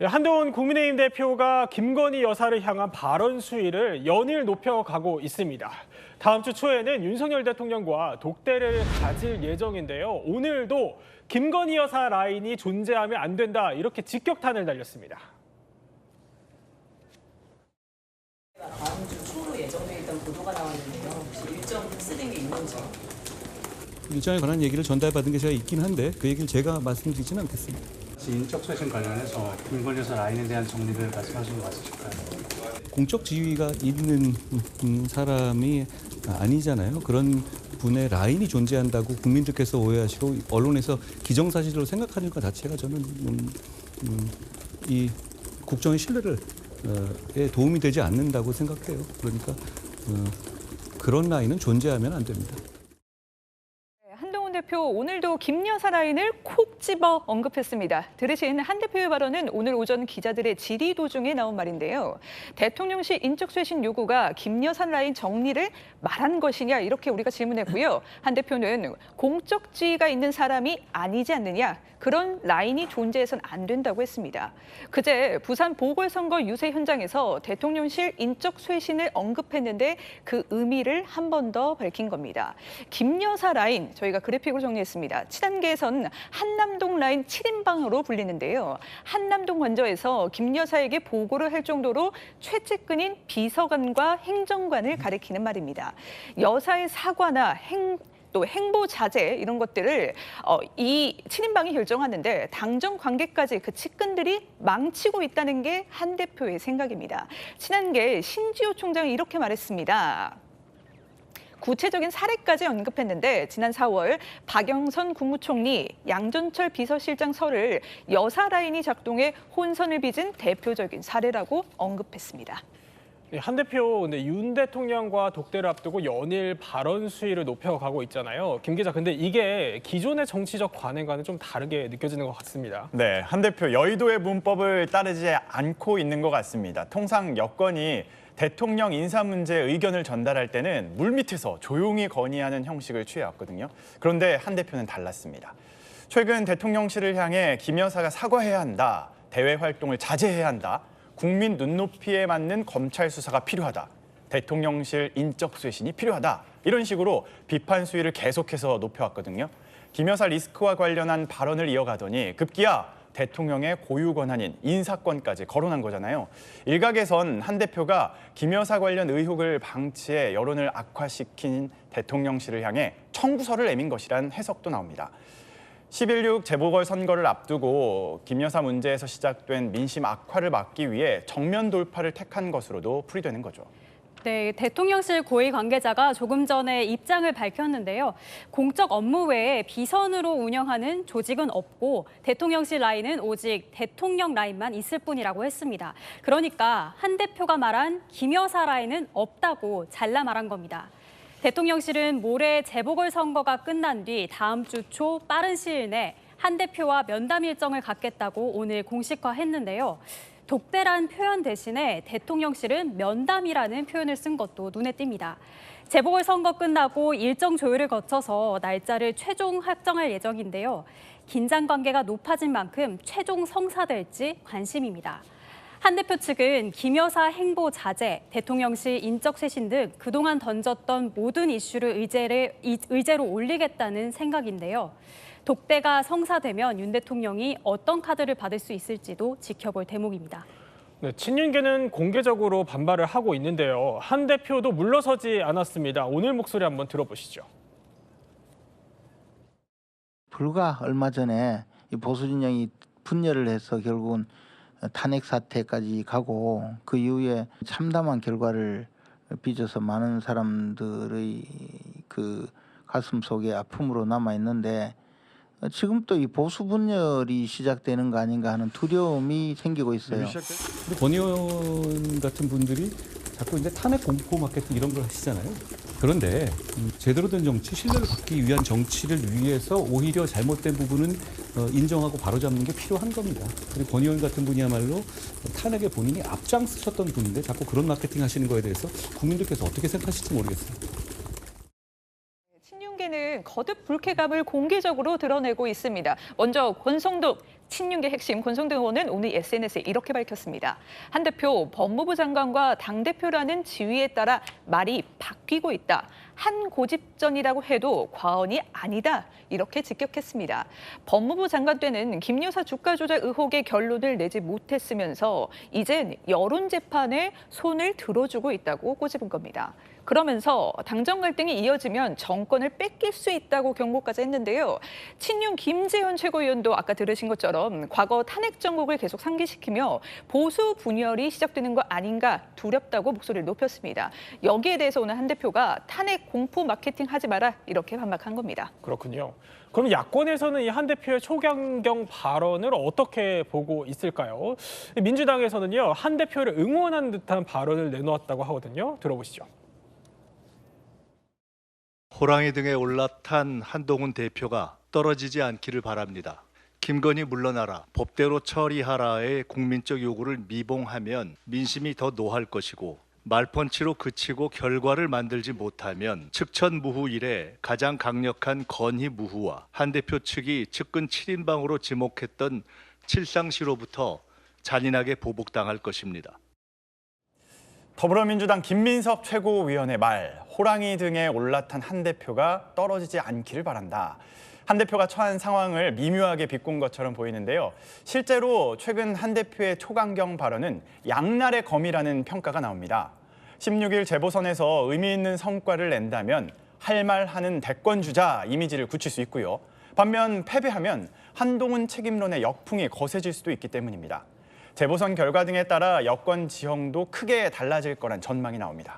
한동훈 국민의힘 대표가 김건희 여사를 향한 발언 수위를 연일 높여가고 있습니다. 다음 주 초에는 윤석열 대통령과 독대를 가질 예정인데요. 오늘도 김건희 여사 라인이 존재하면 안 된다, 이렇게 직격탄을 날렸습니다. 다음 주 초로 예정돼 있던 보도가 나왔는데요. 혹시 일정 흡수된 게 있는지? 일정에 관한 얘기를 전달받은 게 제가 있긴 한데 그 얘기를 제가 말씀드리지는 않겠습니다. 인적 쇄신 관련해서 김건희 여사 라인에 대한 정리를 말씀하신 거 맞으실까요? 공적 지위가 있는 사람이 아니잖아요. 그런 분의 라인이 존재한다고 국민들께서 오해하시고 언론에서 기정사실로 생각하는 것 자체가 저는 이 국정의 신뢰를 도움이 되지 않는다고 생각해요. 그러니까 그런 라인은 존재하면 안 됩니다. 한동훈 대표 오늘도 김 여사 라인을 콕 집어 언급했습니다. 들으신 한 대표의 발언은 오늘 오전 기자들의 질의 도중에 나온 말인데요. 대통령실 인적 쇄신 요구가 김 여사 라인 정리를 말한 것이냐, 이렇게 우리가 질문했고요. 한 대표는 공적 지위가 있는 사람이 아니지 않느냐, 그런 라인이 존재해서는 안 된다고 했습니다. 그제 부산 보궐선거 유세 현장에서 대통령실 인적 쇄신을 언급했는데 그 의미를 한 번 더 밝힌 겁니다. 김 여사 라인, 저희가 그래픽으로 정리했습니다. 친한계에선 한남동 라인 7인방으로 불리는데요. 한남동 관저에서 김 여사에게 보고를 할 정도로 최측근인 비서관과 행정관을 가리키는 말입니다. 여사의 사과나 또 행보 자제, 이런 것들을 이 7인방이 결정하는데 당정 관계까지 그 측근들이 망치고 있다는 게 한 대표의 생각입니다. 친한계 신지호 총장이 이렇게 말했습니다. 구체적인 사례까지 언급했는데 지난 4월 박영선 국무총리, 양전철 비서실장 설을 여사 라인이 작동해 혼선을 빚은 대표적인 사례라고 언급했습니다. 한 대표, 근데 윤 대통령과 독대를 앞두고 연일 발언 수위를 높여가고 있잖아요. 김 기자, 근데 이게 기존의 정치적 관행과는 좀 다르게 느껴지는 것 같습니다. 네, 한 대표 여의도의 문법을 따르지 않고 있는 것 같습니다. 통상 여권이 대통령 인사 문제에 의견을 전달할 때는 물밑에서 조용히 건의하는 형식을 취해왔거든요. 그런데 한 대표는 달랐습니다. 최근 대통령실을 향해 김 여사가 사과해야 한다, 대외 활동을 자제해야 한다, 국민 눈높이에 맞는 검찰 수사가 필요하다, 대통령실 인적 쇄신이 필요하다, 이런 식으로 비판 수위를 계속해서 높여왔거든요. 김 여사 리스크와 관련한 발언을 이어가더니 급기야 대통령의 고유 권한인 인사권까지 거론한 거잖아요. 일각에선 한 대표가 김 여사 관련 의혹을 방치해 여론을 악화시킨 대통령실을 향해 청구서를 내민 것이란 해석도 나옵니다. 11.6 재보궐선거를 앞두고 김 여사 문제에서 시작된 민심 악화를 막기 위해 정면 돌파를 택한 것으로도 풀이되는 거죠. 네, 대통령실 고위 관계자가 조금 전에 입장을 밝혔는데요. 공적 업무 외에 비선으로 운영하는 조직은 없고 대통령실 라인은 오직 대통령 라인만 있을 뿐이라고 했습니다. 그러니까 한 대표가 말한 김 여사 라인은 없다고 잘라 말한 겁니다. 대통령실은 모레 재보궐선거가 끝난 뒤 다음 주 초 빠른 시일 내 한 대표와 면담 일정을 갖겠다고 오늘 공식화했는데요. 독대란 표현 대신에 대통령실은 면담이라는 표현을 쓴 것도 눈에 띕니다. 재보궐선거 끝나고 일정 조율을 거쳐서 날짜를 최종 확정할 예정인데요. 긴장 관계가 높아진 만큼 최종 성사될지 관심입니다. 한 대표 측은 김 여사 행보 자제, 대통령실 인적 쇄신 등 그동안 던졌던 모든 이슈를 의제로 올리겠다는 생각인데요. 독대가 성사되면 윤 대통령이 어떤 카드를 받을 수 있을지도 지켜볼 대목입니다. 네, 친윤계는 공개적으로 반발을 하고 있는데요. 한 대표도 물러서지 않았습니다. 오늘 목소리 한번 들어보시죠. 불과 얼마 전에 이 보수 진영이 분열을 해서 결국은 탄핵 사태까지 가고 그 이후에 참담한 결과를 빚어서 많은 사람들의 그 가슴 속에 아픔으로 남아 있는데 지금 또 이 보수 분열이 시작되는 거 아닌가 하는 두려움이 생기고 있어요. 권 의원 같은 분들이 자꾸 이제 탄핵 공포 마케팅 이런 걸 하시잖아요. 그런데 제대로 된 정치, 신뢰를 받기 위한 정치를 위해서 오히려 잘못된 부분은 인정하고 바로잡는 게 필요한 겁니다. 그리고 권 의원 같은 분이야말로 탄핵에 본인이 앞장서셨던 분인데 자꾸 그런 마케팅 하시는 거에 대해서 국민들께서 어떻게 생각하실지 모르겠어요. 친윤계는 거듭 불쾌감을 공개적으로 드러내고 있습니다. 먼저 권성동 친윤계 핵심 권성동 의원은 오늘 SNS에 이렇게 밝혔습니다. 한 대표 법무부 장관과 당대표라는 지위에 따라 말이 바뀌고 있다. 한 고집전이라고 해도 과언이 아니다. 이렇게 직격했습니다. 법무부 장관 때는 김 여사 주가 조작 의혹의 결론을 내지 못했으면서 이젠 여론 재판에 손을 들어주고 있다고 꼬집은 겁니다. 그러면서 당정 갈등이 이어지면 정권을 뺏길 수 있다고 경고까지 했는데요. 친윤 김재현 최고위원도 아까 들으신 것처럼 과거 탄핵 정국을 계속 상기시키며 보수 분열이 시작되는 거 아닌가 두렵다고 목소리를 높였습니다. 여기에 대해서 오늘 한 대표가 탄핵 공포 마케팅 하지 마라 이렇게 반박한 겁니다. 그렇군요. 그럼 야권에서는 이 한 대표의 초강경 발언을 어떻게 보고 있을까요? 민주당에서는요, 한 대표를 응원한 듯한 발언을 내놓았다고 하거든요. 들어보시죠. 호랑이 등에 올라탄 한동훈 대표가 떨어지지 않기를 바랍니다. 김건희 물러나라, 법대로 처리하라의 국민적 요구를 미봉하면 민심이 더 노할 것이고 말펀치로 그치고 결과를 만들지 못하면 측천무후 이래 가장 강력한 건희무후와 한 대표 측이 측근 7인방으로 지목했던 칠상시로부터 잔인하게 보복당할 것입니다. 더불어민주당 김민석 최고위원의 말, 호랑이 등에 올라탄 한 대표가 떨어지지 않기를 바란다. 한 대표가 처한 상황을 미묘하게 비꼰 것처럼 보이는데요. 실제로 최근 한 대표의 초강경 발언은 양날의 검이라는 평가가 나옵니다. 16일 재보선에서 의미 있는 성과를 낸다면 할 말 하는 대권주자 이미지를 굳힐 수 있고요. 반면 패배하면 한동훈 책임론의 역풍이 거세질 수도 있기 때문입니다. 재보선 결과 등에 따라 여권 지형도 크게 달라질 거란 전망이 나옵니다.